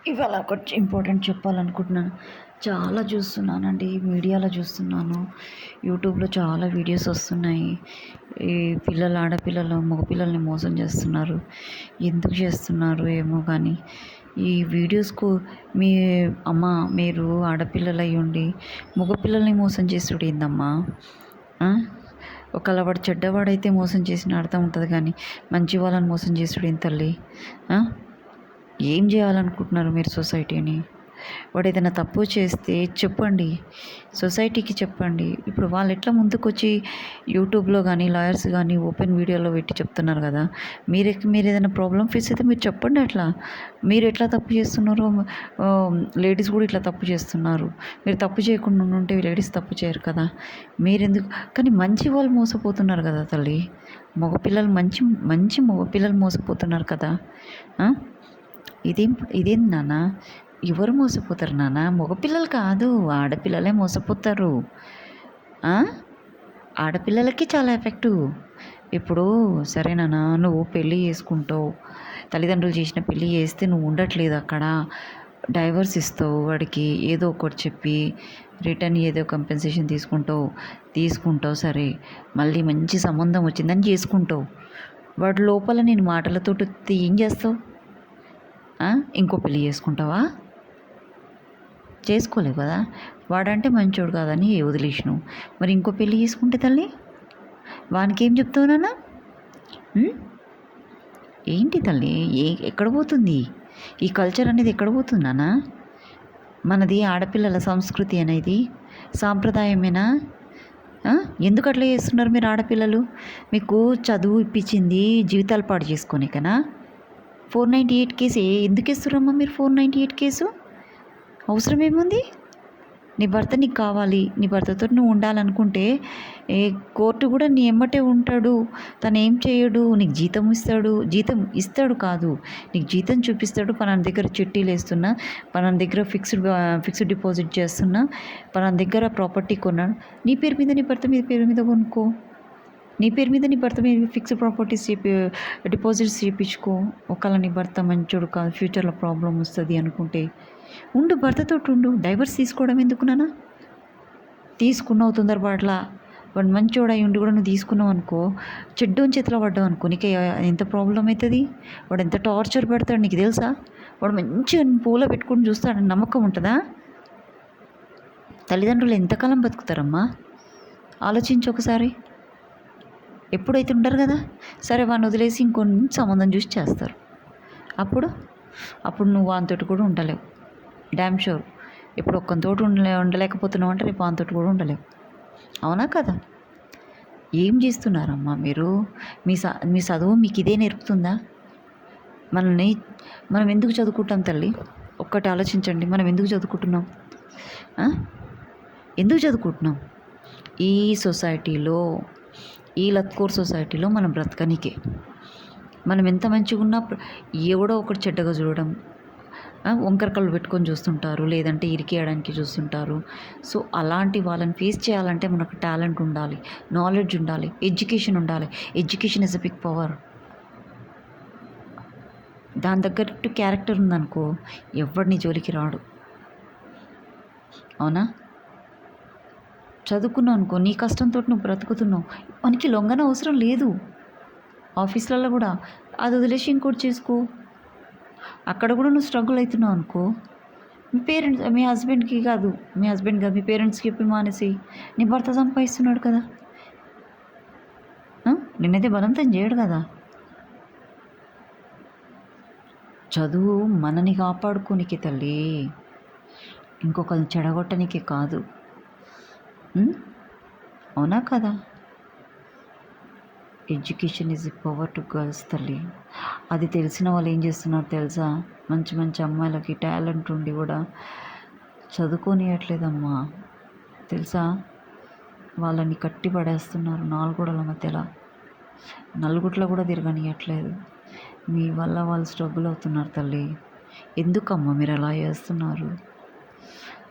ఇవాళ ఒక ఇంపార్టెంట్ చెప్పాలనుకుంటున్నాను. చాలా చూస్తున్నానండి. మీడియాలో చూస్తున్నాను. యూట్యూబ్‌లో చాలా వీడియోస్ వస్తున్నాయి. ఈ ఆడపిల్లలు, మగపిల్లల్ని మోసం చేస్తున్నారు. ఎందుకు చేస్తున్నారో ఏమో కానీ, ఈ వీడియోస్‌కు మీ అమ్మ మీరు ఆడపిల్లలయ్యుండి మగపిల్లల్ని మోసం చేసుడేందమ్మా? ఆ! ఒకవేళ వాడు చెడ్డవాడైతే మోసం చేసిన అర్థం ఉంటది కానీ, మంచి వాళ్ళని మోసం చేసుడేంది తల్లి? ఆ! ఏం చేయాలనుకుంటున్నారు మీరు సొసైటీని? వాడు ఏదైనా తప్పు చేస్తే చెప్పండి. సొసైటీకి చెప్పండి. ఇప్పుడు వాళ్ళు ఎట్లా ముందుకొచ్చి యూట్యూబ్‌లో గానీ, లాయర్స్ గానీ ఓపెన్ వీడియోలో పెట్టి చెప్తున్నారు కదా! మీరు ఏదైనా ప్రాబ్లమ్ ఫేస్ అయితే మీరు చెప్పండి అట్లా. మీరు ఎట్లా తప్పు చేస్తున్నారో లేడీస్ కూడా ఇట్లా తప్పు చేస్తున్నారు. మీరు తప్పు చేయకుండా ఉండుంటే లేడీస్ తప్పు చేయరు కదా! మీరెందుకు కానీ మంచి వాళ్ళు మోసపోతున్నారు కదా తల్లి. మగపిల్లలు మంచి మంచి మగపిల్లలు మోసపోతున్నారు కదా! ఆ! ఇదేంటి నాన్న? ఎవరు మోసపోతారు నాన్న? మగపిల్లలు కాదు, ఆడపిల్లలే మోసపోతారు. ఆ! ఆడపిల్లలకి చాలా ఎఫెక్టు. ఇప్పుడు సరే నాన్న, నువ్వు పెళ్లి చేసుకుంటావు. తల్లిదండ్రులు చేసిన పెళ్లి చేస్తే నువ్వు ఉండట్లేదు అక్కడ. డైవర్స్ ఇస్తావు వాడికి ఏదో ఒకటి చెప్పి, రిటర్న్ ఏదో కంపెన్సేషన్ తీసుకుంటావు సరే. మళ్ళీ మంచి సంబంధం వచ్చిందని చేసుకుంటావు. వాడు లోపల నేను మాటలతోటి ఏం చేస్తావు? ఇంకో పెళ్లి చేసుకుంటావా? చేసుకోలేవు కదా! వాడంటే మంచోడు కాదని వదిలేసినావు. మరి ఇంకో పెళ్లి చేసుకుంటే తల్లి వానికేం చెప్తావు నాన్న? ఏంటి తల్లి? ఎక్కడ పోతుంది ఈ కల్చర్ అనేది? ఎక్కడ పోతుంది నాన్న? మనది ఆడపిల్లల సంస్కృతి అనేది సాంప్రదాయమేనా? ఎందుకు అట్లా చేస్తున్నారు మీరు ఆడపిల్లలు? మీకు చదువు ఇప్పించింది జీవితాలు పాడు చేసుకోనికేనా? 498 కేసు ఎందుకు ఇస్తుర్రమ్మా మీరు? 498 కేసు అవసరం ఏముంది? నీ భర్త నీకు కావాలి. నీ భర్తతో నువ్వు ఉండాలనుకుంటే కోర్టు కూడా నీ ఎమ్మటే ఉంటాడు. తను ఏం చేయడు, నీకు జీతం ఇస్తాడు కాదు, నీకు జీతం చూపిస్తాడు. పలానా దగ్గర చిట్టీలు వేస్తున్నా, పలానా దగ్గర ఫిక్స్డ్ డిపాజిట్ చేస్తున్నా, పలానా దగ్గర ప్రాపర్టీ కొన్నాను. నీ పేరు మీద నీ భర్త పేరు మీద కొనుక్కో. నీ పేరు మీద నీ భర్త మీద ఫిక్స్డ్ ప్రాపర్టీస్ డిపాజిట్స్ చేయించుకో. ఒకవేళ నీ భర్త మంచోడు కాదు, ఫ్యూచర్లో ప్రాబ్లం వస్తుంది అనుకుంటే ఉండు, భర్తతో ఉండు. డైవర్స్ తీసుకోవడం ఎందుకు నాన్న? తీసుకున్నావు తొందరపాట్ల. వాడు మంచోడు అయి ఉండి కూడా నువ్వు తీసుకున్నావు అనుకో, చెడ్డోని చేతిలో పడ్డావు అనుకో, నీకు ఎంత ప్రాబ్లం అవుతుంది? వాడు ఎంత టార్చర్ పెడతాడు నీకు తెలుసా? వాడు మంచిగా పూల పెట్టుకుని చూస్తాడని నమ్మకం ఉంటుందా? తల్లిదండ్రులు ఎంతకాలం బతుకుతారమ్మా? ఆలోచించి ఒకసారి. ఎప్పుడైతే ఉండరు కదా, సరే వాడిని వదిలేసి ఇంకొన్ని సంబంధం చూసి చేస్తారు. అప్పుడు నువ్వు వానితోటి కూడా ఉండలేవు. Damn sure. ఇప్పుడు ఒక్కనితోటి ఉండలేకపోతున్నావు అంటే రేపు వానితోటి కూడా ఉండలేవు. అవునా కదా? ఏం చేస్తున్నారమ్మా మీరు? మీ చదువు మీకు ఇదే నేర్పుతుందా? మనం ఎందుకు చదువుకుంటాం తల్లి? ఒక్కటి ఆలోచించండి. మనం ఎందుకు చదువుకుంటున్నాం? ఎందుకు చదువుకుంటున్నాం? ఈ సొసైటీలో, ఈ లత్కోర్ సొసైటీలో మనం బ్రతకనికే. మనం ఎంత మంచిగా ఉన్నా ఎవడో ఒకటి చెడ్డగా చూడడం, వంకర కళ్ళు పెట్టుకొని చూస్తుంటారు, లేదంటే ఇరికేయడానికి చూస్తుంటారు. సో అలాంటి వాళ్ళని ఫేస్ చేయాలంటే మనకు టాలెంట్ ఉండాలి, నాలెడ్జ్ ఉండాలి, ఎడ్యుకేషన్ ఉండాలి. Education is a big power. దాని తగ్గట్టు క్యారెక్టర్ ఉందనుకో, ఎవడిని జోలికి రాడు. అవునా? చదువుకున్నావు అనుకో, నీ కష్టంతో నువ్వు బ్రతుకుతున్నావు, మనకి లొంగన అవసరం లేదు. ఆఫీస్లలో కూడా అది వదిలేసి ఇంకోటి చేసుకో. అక్కడ కూడా నువ్వు స్ట్రగుల్ అవుతున్నావు అనుకో, మీ హస్బెండ్ కాదు, మీ పేరెంట్స్కి చెప్పి మానేసి, నీ భర్త సంపాదిస్తున్నాడు కదా, నిన్నైతే బలవంతం చేయడు కదా. చదువు మనని కాపాడుకోనికి తల్లి, ఇంకొకరిని చెడగొట్టనికి కాదు. అవునా కదా? Education is a power to girls తల్లి. అది తెలిసిన వాళ్ళు ఏం చేస్తున్నారు తెలుసా? మంచి మంచి అమ్మాయిలకి టాలెంట్ ఉండి కూడా చదువుకోనియట్లేదమ్మా తెలుసా? వాళ్ళని కట్టి పడేస్తున్నారు నాలుగోడల మధ్యలో. నలుగుట్లో కూడా తిరగనియట్లేదు. మీ వల్ల వాళ్ళు స్ట్రగుల్ అవుతున్నారు తల్లి. ఎందుకమ్మా మీరు అలా చేస్తున్నారు?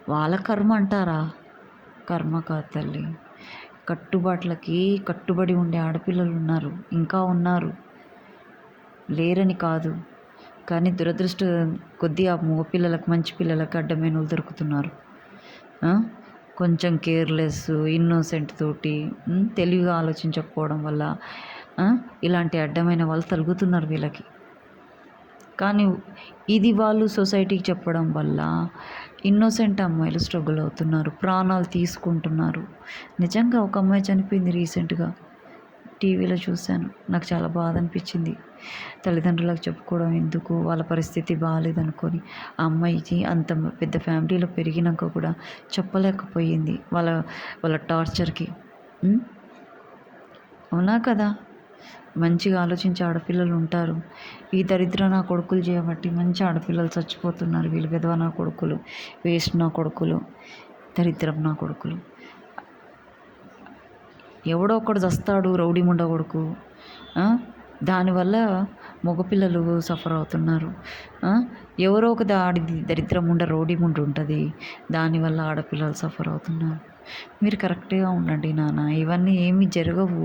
వాళ్ళ కర్మ అంటారా? కర్మ కాదు తల్లి. కట్టుబడి ఉండే ఆడపిల్లలు ఉన్నారు, ఇంకా ఉన్నారు, లేరని కాదు. కానీ దురదృష్ట కొద్దీ ఆ మగపిల్లలకు మంచి పిల్లలకు అడ్డమైన వాళ్ళు దొరుకుతున్నారు. కొంచెం కేర్లెస్ ఇన్నోసెంట్ తోటి తెలివిగా ఆలోచించకపోవడం వల్ల ఇలాంటి అడ్డమైన వాళ్ళు తలుగుతున్నారు వీళ్ళకి. కానీ ఇది వాళ్ళు సొసైటీకి చెప్పడం వల్ల ఇన్నోసెంట్ అమ్మాయిలు స్ట్రగుల్ అవుతున్నారు, ప్రాణాలు తీసుకుంటున్నారు. నిజంగా ఒక అమ్మాయి చనిపోయింది రీసెంట్గా, టీవీలో చూశాను. నాకు చాలా బాధ అనిపించింది. తల్లిదండ్రులకు చెప్పుకోవడం ఎందుకు, వాళ్ళ పరిస్థితి బాగాలేదనుకొని ఆ అమ్మాయికి అంత పెద్ద ఫ్యామిలీలో పెరిగినాక కూడా చెప్పలేకపోయింది వాళ్ళ వాళ్ళ టార్చర్కి. అవునా కదా? మంచిగా ఆలోచించే ఆడపిల్లలు ఉంటారు. ఈ దరిద్ర నా కొడుకులు చేయబట్టి మంచి ఆడపిల్లలు చచ్చిపోతున్నారు. వీళ్ళు విధవ నా కొడుకులు, వేస్ట్ నా కొడుకులు, దరిద్రం నా కొడుకులు. ఎవడో ఒకడు చస్తాడు రౌడీ ముండ కొడుకు. దానివల్ల మగపిల్లలు సఫర్ అవుతున్నారు. ఎవరో ఒక దరిద్రం ముండ రౌడీ ముండ ఉంటుంది, దానివల్ల ఆడపిల్లలు సఫర్ అవుతున్నారు. మీరు కరెక్ట్గా ఉండండి నాన్న, ఇవన్నీ ఏమీ జరగవు.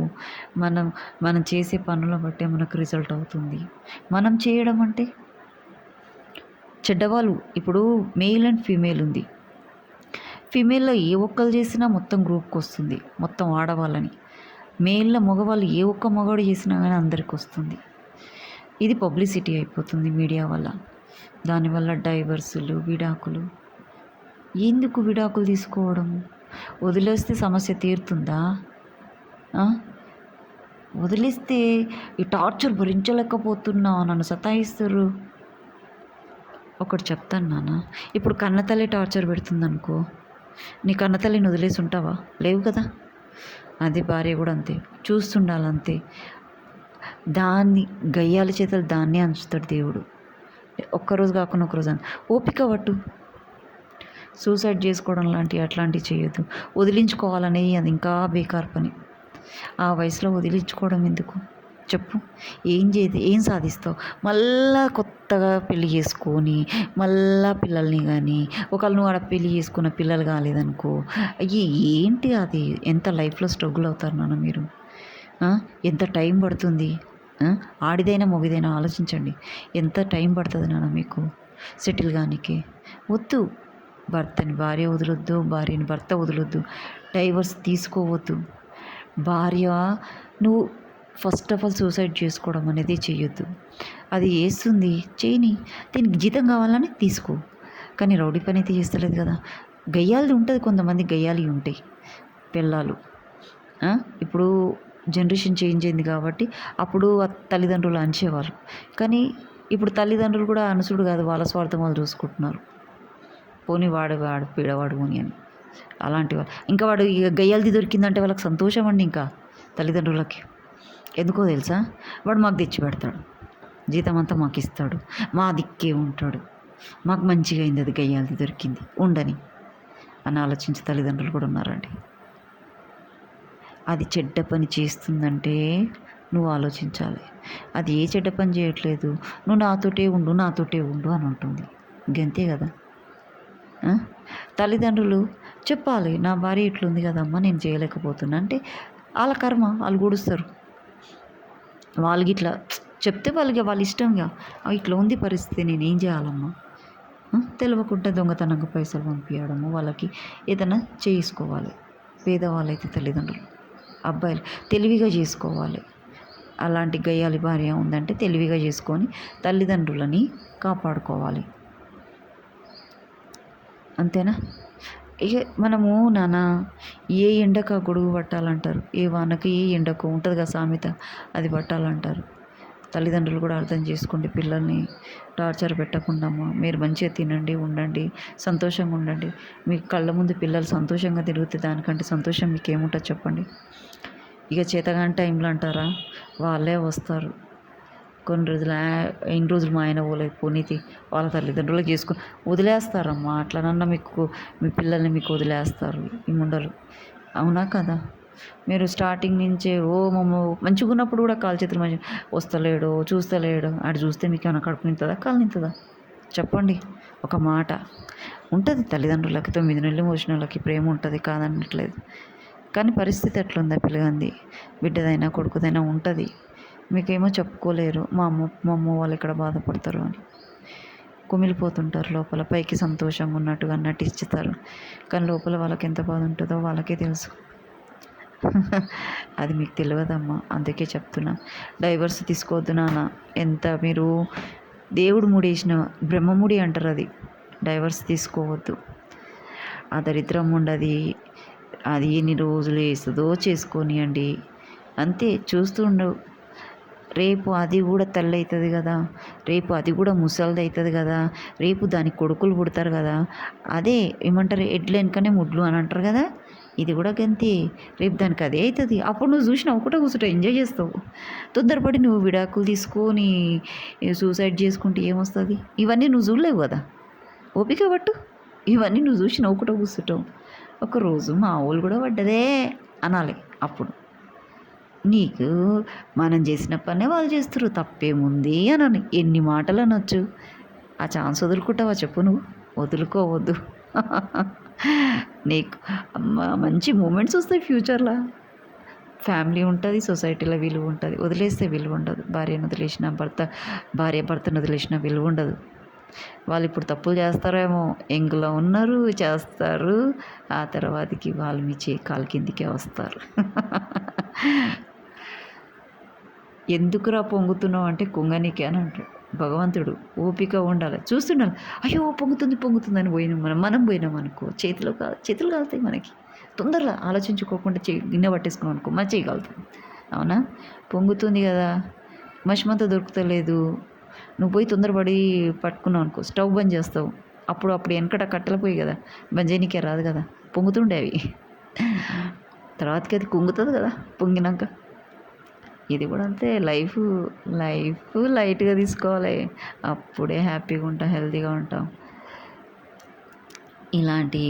మనం చేసే పనుల బట్టే మనకు రిజల్ట్ అవుతుంది. మనం చేయడం అంటే చెడ్డవాళ్ళు. ఇప్పుడు మెయిల్ అండ్ ఫీమేల్ ఉంది. ఫీమేల్లో ఏ ఒక్కరు చేసినా మొత్తం గ్రూప్కి వస్తుంది, మొత్తం ఆడవాళ్ళని. మేల్లో మగవాళ్ళు ఏ ఒక్క మగవాడు చేసినా కానీ అందరికి వస్తుంది. ఇది పబ్లిసిటీ అయిపోతుంది మీడియా వల్ల. దానివల్ల డైవర్సులు, విడాకులు. ఎందుకు విడాకులు తీసుకోవడం? వదిలేస్తే సమస్య తీరుతుందా? వదిలేస్తే ఈ టార్చర్ భరించలేకపోతున్నా, నన్ను సతాయిస్తారు. ఒకటి చెప్తాను నాన్న, ఇప్పుడు కన్నతల్లి టార్చర్ పెడుతుంది అనుకో, నీ కన్నతల్లిని వదిలేసి ఉంటావా? లేవు కదా. అది భార్య కూడా అంతే, చూస్తుండాలంతే. దాన్ని గయ్యాల చేతలు దాన్నే అంచుతాడు దేవుడు. ఒక్కరోజు కాకుండా ఒకరోజు ఓపిక పట్టు. సూసైడ్ చేసుకోవడం అట్లాంటివి చేయొద్దు. వదిలించుకోవాలనేది అది ఇంకా బేకార్ పని. ఆ వయసులో వదిలించుకోవడం ఎందుకు చెప్పు? ఏం సాధిస్తావు? మళ్ళా కొత్తగా పెళ్ళి చేసుకొని మళ్ళా పిల్లల్ని కానీ, ఒకళ్ళు నువ్వు ఆడ పెళ్ళి చేసుకున్న పిల్లలు కాలేదనుకో, ఏంటి అది? ఎంత లైఫ్లో స్ట్రగుల్ అవుతారు నాన్న మీరు. ఎంత టైం పడుతుంది? ఆడిదైనా మొగిదైనా ఆలోచించండి. ఎంత టైం పడుతుంది నాన్న మీకు సెటిల్ కానీకి. వద్దు, భర్తని భార్య వదలొద్దు, భార్యని భర్త వదలొద్దు, డైవర్స్ తీసుకోవద్దు. భార్య నువ్వు ఫస్ట్ ఆఫ్ ఆల్ సూసైడ్ చేసుకోవడం అనేది చేయొద్దు. అది చేస్తుంది, చేయని, దీనికి జీతం కావాలని తీసుకో. కానీ రౌడీ పని అయితే చేస్తలేదు కదా. గయ్యాలి ఉంటుంది, కొంతమంది గయ్యాలి ఉంటాయి పిల్లలు. ఇప్పుడు జనరేషన్ చేంజ్ అయింది కాబట్టి అప్పుడు తల్లిదండ్రులు అంచేవాళ్ళు, కానీ ఇప్పుడు తల్లిదండ్రులు కూడా అనుసుడు కాదు, వాళ్ళ స్వార్థం వాళ్ళు చూసుకుంటున్నారు. పోనీ వాడు పీడవాడు పోని అని. అలాంటి వాళ్ళు ఇంకా వాడు ఇక గయ్యాలది దొరికిందంటే వాళ్ళకి సంతోషం అండి. ఇంకా తల్లిదండ్రులకి ఎందుకో తెలుసా, వాడు మాకు తెచ్చి పెడతాడు, జీతం అంతా మాకు ఇస్తాడు, మా దిక్కే ఉంటాడు, మాకు మంచిగా అయింది అది గయ్యాలది దొరికింది ఉండని అని ఆలోచించే తల్లిదండ్రులు కూడా ఉన్నారండి. అది చెడ్డ పని చేస్తుందంటే నువ్వు ఆలోచించాలి. అది ఏ చెడ్డ పని చేయట్లేదు, నువ్వు నాతోటే ఉండు అని ఉంటుంది. ఇంకంతే కదా. తల్లిదండ్రులు చెప్పాలి, నా భార్య ఇట్లుంది కదమ్మా, నేను చేయలేకపోతున్నా అంటే వాళ్ళ కర్మ, వాళ్ళు గుడుస్తారు. వాళ్ళకి ఇట్లా చెప్తే వాళ్ళ ఇష్టంగా ఇట్లా ఉంది పరిస్థితి, నేనేం చేయాలమ్మా? తెలియకుండా దొంగతనంగా పైసలు పంపించడము, వాళ్ళకి ఏదైనా చేసుకోవాలి. పేదవాళ్ళైతే తల్లిదండ్రులు, అబ్బాయిలు తెలివిగా చేసుకోవాలి. అలాంటి గయ్యాలి భార్య ఉందంటే తెలివిగా చేసుకొని తల్లిదండ్రులని కాపాడుకోవాలి. అంతేనా? ఇక మనము నాన్న ఏ ఎండకు గొడుగు పట్టాలంటారు, ఏ వానకు ఏ ఎండకు ఉంటుంది కదా సామెత, అది పట్టాలంటారు. తల్లిదండ్రులు కూడా అర్థం చేసుకోండి, పిల్లల్ని టార్చర్ పెట్టకుండామ్మా. మీరు మంచిగా తినండి, ఉండండి, సంతోషంగా ఉండండి. మీ కళ్ళ ముందు పిల్లలు సంతోషంగా తిరిగితే దానికంటే సంతోషం మీకు ఏముంటుంది చెప్పండి? ఇక చేతగాని టైంలో అంటారా, వాళ్ళే వస్తారు. ఇన్ని రోజులు మా ఆయన పోలేదు, పోనీతి వాళ్ళ తల్లిదండ్రులకు చేసుకొని వదిలేస్తారమ్మా. అట్లనన్నా మీకు మీ పిల్లల్ని మీకు వదిలేస్తారు ఈ ముండలు. అవునా కదా? మీరు స్టార్టింగ్ నుంచే మంచిగా ఉన్నప్పుడు కూడా కాలు చేతులు మంచిగా వస్తలేడు, చూస్తలేడు, ఆడు చూస్తే మీకు ఏమైనా కడుపు నింతుందా, కాలు నింతుందా చెప్పండి? ఒక మాట ఉంటుంది, తల్లిదండ్రులకి 9 నెలలు మోసిన వాళ్ళకి ప్రేమ ఉంటుంది, కాదనట్లేదు. కానీ పరిస్థితి ఎట్లుందా పిల్లగాంది, బిడ్డదైనా కొడుకుదైనా ఉంటుంది. మీకేమో చెప్పుకోలేరు, మా అమ్మ వాళ్ళు ఇక్కడ బాధపడతారు అని. కుమిలిపోతుంటారు లోపల. పైకి సంతోషంగా ఉన్నట్టుగా నటిస్తారు, కానీ లోపల వాళ్ళకి ఎంత బాధ ఉంటుందో వాళ్ళకే తెలుసు. అది మీకు తెలియదమ్మా, అందుకే చెప్తున్నా. డైవర్స్ తీసుకోవద్దు నాన్న. ఎంత మీరు దేవుడు ముడేసిన బ్రహ్మముడి అంటారు, అది డైవర్స్ తీసుకోవద్దు. ఆ దరిద్రం ఉండదు. అది ఎన్ని రోజులు వేస్తుందో చేసుకోనియండి, అంతే. చూస్తుండు, రేపు అది కూడా తల్లి అవుతుంది కదా, రేపు అది కూడా ముసలిది అవుతుంది కదా, రేపు దానికి కొడుకులు పుడతారు కదా. అదే ఏమంటారు, ఎడ్లు వెనకనే ముడ్లు అని అంటారు కదా, ఇది కూడా గంతే. రేపు దానికి అదే అవుతుంది. అప్పుడు నువ్వు చూసినావు ఒకటే కూర్చుంటావు, ఎంజాయ్ చేస్తావు. తొందరపడి నువ్వు విడాకులు తీసుకొని సూసైడ్ చేసుకుంటే ఏమొస్తుంది? ఇవన్నీ నువ్వు చూడలేవు కదా, ఓపిక పట్టు. ఇవన్నీ నువ్వు చూసి నవ్వుకుంటూ కూర్చుంటావు. ఒకరోజు మా ఊళ్ళు కూడా పడ్డదే అనాలి. అప్పుడు నీకు మనం చేసిన పనే వాళ్ళు చేస్తారు, తప్పేముంది అని ఎన్ని మాటలు అనొచ్చు. ఆ ఛాన్స్ వదులుకుంటావా చెప్పు? నువ్వు వదులుకోవద్దు. నీకు మంచి మూమెంట్స్ వస్తాయి ఫ్యూచర్లో. ఫ్యామిలీ ఉంటుంది, సొసైటీలో విలువ ఉంటుంది. వదిలేస్తే విలువ ఉండదు. భార్యను వదిలేసిన భర్తను వదిలేసిన విలువ ఉండదు. వాళ్ళు ఇప్పుడు తప్పులు చేస్తారేమో, ఎంగులో ఉన్నారు, చేస్తారు. ఆ తర్వాతకి వాళ్ళు మీ కాలు కిందికే వస్తారు. ఎందుకురా పొంగుతున్నావు అంటే కుంగనికే అని అంటాడు భగవంతుడు. ఓపిక ఉండాలి, చూస్తుండాలి. అయ్యో పొంగుతుందని మనం పోయినాం అనుకో, చేతులు కాలుతాయి మనకి. తొందరగా ఆలోచించుకోకుండా గిన్నె పట్టేసుకున్నాం అనుకో, మన చేయగలుగుతాం. అవునా? పొంగుతుంది కదా, మషమంతా దొరుకుతలేదు, నువ్వు పోయి తొందరపడి పట్టుకున్నావు అనుకో, స్టవ్ బంద్ చేస్తావు. అప్పుడు వెనకట కట్టెల పోయి కదా, బంద్ చేయనీకే రాదు కదా, పొంగుతుండే అవి. తర్వాతకి అది కుంగుతుంది కదా పొంగినాక. ఇది కూడా అంతే. లైఫ్ లైట్గా తీసుకోవాలి, అప్పుడే హ్యాపీగా ఉంటాం, హెల్తీగా ఉంటాం. ఇలాంటి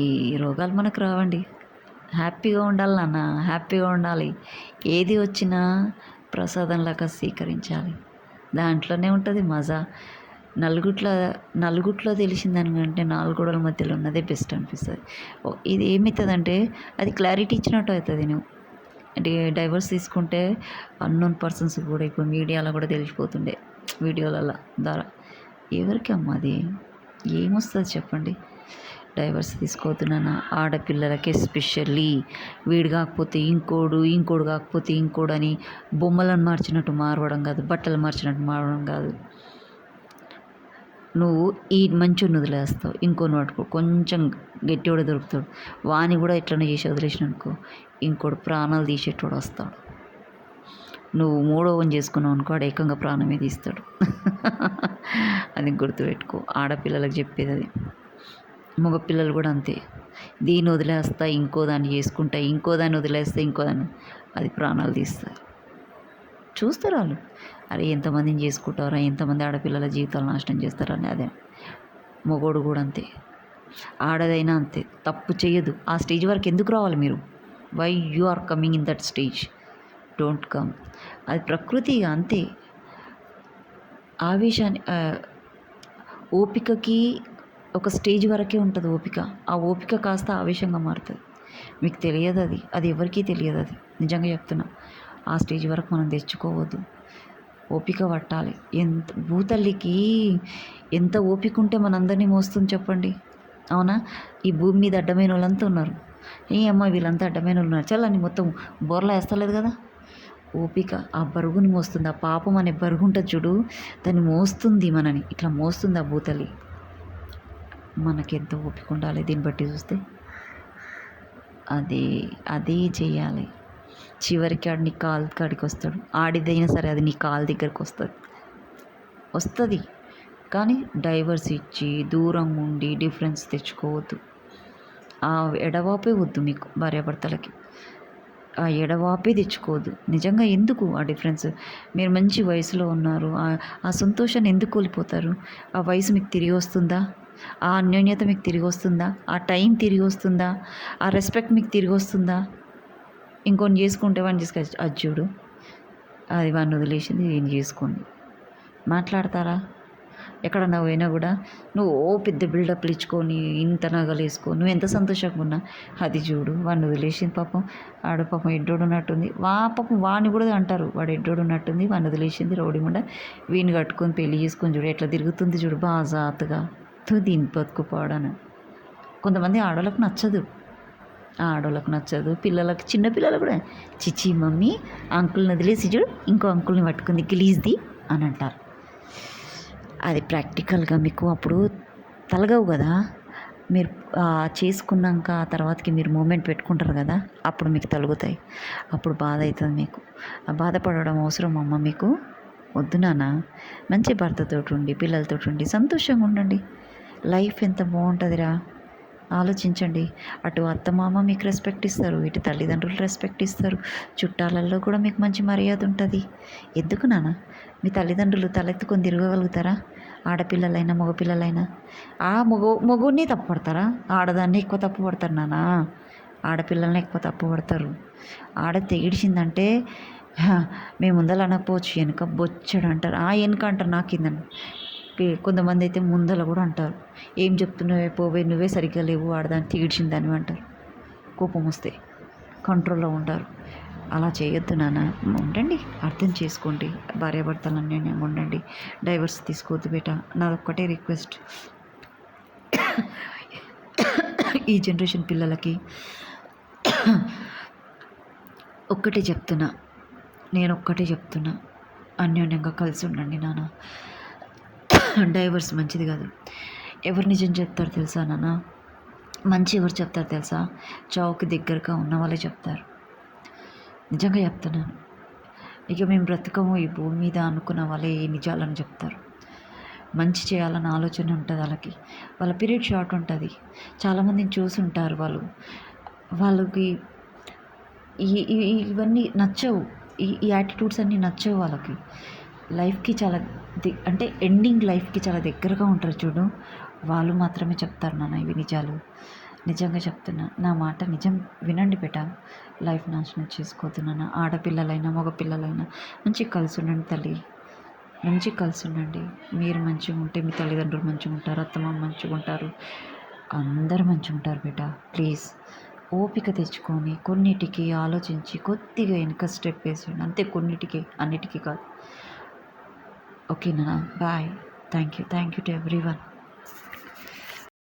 రోగాలు మనకు రావండి. హ్యాపీగా ఉండాలి నాన్న, హ్యాపీగా ఉండాలి. ఏది వచ్చినా ప్రసాదంలాగా స్వీకరించాలి. దాంట్లోనే ఉంటుంది మజా. నలుగుట్లో తెలిసిన దానికంటే నాలుగు గోడల మధ్యలో ఉన్నదే బెస్ట్ అనిపిస్తుంది. ఇది ఏమవుతుందంటే అది క్లారిటీ ఇచ్చినట్టు అవుతుంది. నువ్వు డైవర్స్ తీసుకుంటే అన్నోన్ పర్సన్స్ కూడా ఇప్పుడు మీడియాలో కూడా తెలిసిపోతుండే, వీడియోలలో ద్వారా. ఎవరికి అమ్మ అది ఏమొస్తుంది చెప్పండి? డైవర్స్ తీసుకోవద్దునా ఆడపిల్లలకి ఎస్పెషల్లీ. వీడు కాకపోతే ఇంకోడు కాకపోతే ఇంకోడు అని బొమ్మలను మార్చినట్టు మారవడం కాదు, బట్టలు మార్చినట్టు మారవడం కాదు. నువ్వు ఈ మంచిని వదిలేస్తావు, ఇంకోని పట్టుకో, కొంచెం గట్టివాడు దొరుకుతాడు, వాని కూడా ఎట్లనే చేసి వదిలేసిన అనుకో, ఇంకోడు ప్రాణాలు తీసేటోడు వస్తాడు. నువ్వు మూడోవని చేసుకున్నావు అనుకో, వాడు ఏకంగా ప్రాణమే తీస్తాడు. అది గుర్తుపెట్టుకో. ఆడపిల్లలకు చెప్పేది అది. మగపిల్లలు కూడా అంతే. దీన్ని వదిలేస్తా ఇంకో దాన్ని చేసుకుంటా, ఇంకో దాన్ని వదిలేస్తే ఇంకో దాన్ని, అది ప్రాణాలు తీస్తారు. చూస్తారు వాళ్ళు, అరే ఎంతమందిని చేసుకుంటారా, ఎంతమంది ఆడపిల్లల జీవితాలు నాశనం చేస్తారని. అదే మగోడు కూడా అంతే, ఆడదైనా అంతే. తప్పు చేయదు. ఆ స్టేజ్ వరకు ఎందుకు రావాలి మీరు? Why you are coming in that stage? Don't come. అది ప్రకృతిగా అంతే. ఆవేశాన్ని ఓపికకి ఒక స్టేజ్ వరకే ఉంటుంది ఓపిక. ఆ ఓపిక కాస్త ఆవేశంగా మారుతుంది. మీకు తెలియదు అది ఎవరికీ తెలియదు. అది నిజంగా చెప్తున్నా. ఆ స్టేజ్ వరకు మనం తెచ్చుకోవద్దు. ఓపిక పట్టాలి. భూతల్లికి ఎంత ఓపిక ఉంటే మనందరినీ మోస్తుంది చెప్పండి. అవునా? ఈ భూమి మీద అడ్డమైన వాళ్ళంతా ఉన్నారు. అమ్మ వీళ్ళంతా అడ్డమైన వాళ్ళు ఉన్నారు, చల్లని మొత్తం బోర్లా వేస్తలేదు కదా. ఓపిక ఆ బరుగుని మోస్తుంది. ఆ పాపం అనే బరుగు ఉంటుంది చూడు, దాన్ని మోస్తుంది మనని, ఇట్లా మోస్తుంది ఆ భూతల్లి. మనకెంత ఓపిక ఉండాలి దీన్ని బట్టి చూస్తే. అదే చేయాలి. చివరికి ఆడు నీ కాలు కాడికి వస్తాడు. ఆడిదైనా సరే అది నీ కాలు దగ్గరికి వస్తుంది. కానీ డైవర్స్ ఇచ్చి దూరంగా ఉండి డిఫరెన్స్ తెచ్చుకోవద్దు. ఆ ఎడవాపే వద్దు మీకు భార్యాభర్తలకి. ఆ ఎడవాపే తెచ్చుకోవద్దు. నిజంగా ఎందుకు ఆ డిఫరెన్స్? మీరు మంచి వయసులో ఉన్నారు, ఆ సంతోషాన్ని ఎందుకు కోల్పోతారు? ఆ వయసు మీకు తిరిగి వస్తుందా? ఆ అన్యోన్యత మీకు తిరిగి వస్తుందా? ఆ టైం తిరిగి వస్తుందా? ఆ రెస్పెక్ట్ మీకు తిరిగి వస్తుందా? ఇంకొని చేసుకుంటే వాడిని తీసుకొచ్చి అది చూడు, అది వాడిని వదిలేసింది, ఏం చేసుకోండి. మాట్లాడతారా? ఎక్కడన్నా పోయినా కూడా నువ్వు ఓ పెద్ద బిల్డప్లు ఇచ్చుకొని ఇంత నగలు వేసుకో నువ్వు ఎంత సంతోషంగా ఉన్నా అది చూడు వాడిని వదిలేసింది పాపం ఆడు పాపం ఎడ్డోడు ఉన్నట్టుంది పాపం వాడిని కూడా అంటారు వాడు ఎడ్డోడు ఉన్నట్టుంది వాడిని వదిలేసింది రౌడీ ముండ వీడిని కట్టుకొని పెళ్లి చేసుకొని చూడు ఎట్లా తిరుగుతుంది చూడు బాజాతుగా దీని బతుకుపోవడాను కొంతమంది ఆడవాళ్ళకు నచ్చదు ఆడవాళ్ళకు నచ్చదు పిల్లలకు చిన్న పిల్లలు కూడా చిచ్చి మమ్మీ అంకుల్ని వదిలేసి చూడు ఇంకో అంకుల్ని పట్టుకుంది గలీజ్ది అని అంటారు అది ప్రాక్టికల్గా మీకు అప్పుడు తలగవు కదా మీరు చేసుకున్నాక ఆ తర్వాతకి మీరు మూమెంట్ పెట్టుకుంటారు కదా అప్పుడు మీకు తలుగుతాయి అప్పుడు బాధ అవుతుంది మీకు ఆ బాధపడడం అవసరం అమ్మ మీకు వద్దు నాన్న మంచి భర్తతో ఉండి పిల్లలతో ఉండి సంతోషంగా ఉండండి లైఫ్ ఎంత బాగుంటుందిరా ఆలోచించండి అటు అత్తమామ మీకు రెస్పెక్ట్ ఇస్తారు ఇటు తల్లిదండ్రులు రెస్పెక్ట్ ఇస్తారు చుట్టాలల్లో కూడా మీకు మంచి మర్యాద ఉంటుంది ఎందుకు నాన్న మీ తల్లిదండ్రులు తలెత్తుకొని తిరగగలుగుతారా ఆడపిల్లలైనా మగపిల్లలైనా ఆ మగుడిని తప్పు పడతారా ఆడదాన్ని ఎక్కువ తప్పు పడతారు నాన్న ఆడపిల్లల్ని ఎక్కువ తప్పు పడతారు ఆడ తెగిడిచిందంటే మేము ముందల అనకపోవచ్చు వెనుక బొచ్చడు అంటారు వెనుక అంటారు నా కిందని కొంతమంది అయితే ముందల కూడా అంటారు ఏం చెప్తున్నావే పోవే నువ్వే సరిగ్గా లేవు ఆడదాన్ని తీడ్చిందని అంటారు కోపం వస్తే కంట్రోల్లో ఉంటారు అలా చేయొద్దు నాన్న ఉండండి అర్థం చేసుకోండి భార్యాభర్తలు అన్యోన్యంగా ఉండండి డైవర్స్ తీసుకోవద్దు బేట నాదొక్కటే రిక్వెస్ట్ ఈ జనరేషన్ పిల్లలకి ఒక్కటే చెప్తున్నా నేను ఒక్కటే చెప్తున్నా అన్యోన్యంగా కలిసి ఉండండి నాన్న డైవర్స్ మంచిది కాదు ఎవరు నిజం చెప్తారు తెలుసా నాన్న మంచి ఎవరు చెప్తారు తెలుసా చావుకి దగ్గరగా ఉన్న వాళ్ళే చెప్తారు నిజంగా చెప్తున్నాను ఇక మేము బ్రతకము ఈ భూమి మీద అనుకున్న వాళ్ళే ఏ నిజాలని చెప్తారు మంచి చేయాలన్న ఆలోచన ఉంటుంది వాళ్ళకి వాళ్ళ పీరియడ్ షార్ట్ ఉంటుంది చాలామందిని చూసుంటారు వాళ్ళకి ఇవన్నీ నచ్చవు ఈ యాటిట్యూడ్స్ అన్నీ నచ్చవు వాళ్ళకి లైఫ్కి చాలా అంటే ఎండింగ్ లైఫ్కి చాలా దగ్గరగా ఉంటారు చూడు వాళ్ళు మాత్రమే చెప్తారు నాన్న ఇవి నిజాలు నిజంగా చెప్తున్నా నా మాట నిజం వినండి బేట లైఫ్ నాశనం చేసుకోతున్నాను ఆడపిల్లలైనా మగపిల్లలైనా మంచిగా కలిసి ఉండండి తల్లి మంచిగా కలిసి ఉండండి మీరు మంచిగా ఉంటే మీ తల్లిదండ్రులు మంచిగా ఉంటారు అత్తమ్మ మంచిగా ఉంటారు అందరూ మంచిగా ఉంటారు బేట ప్లీజ్ ఓపిక తెచ్చుకొని కొన్నిటికి ఆలోచించి కొద్దిగా వెనక స్టెప్ వేసేయండి అంతే కొన్నిటికి అన్నిటికీ కాదు ఓకేనా bye thank you to everyone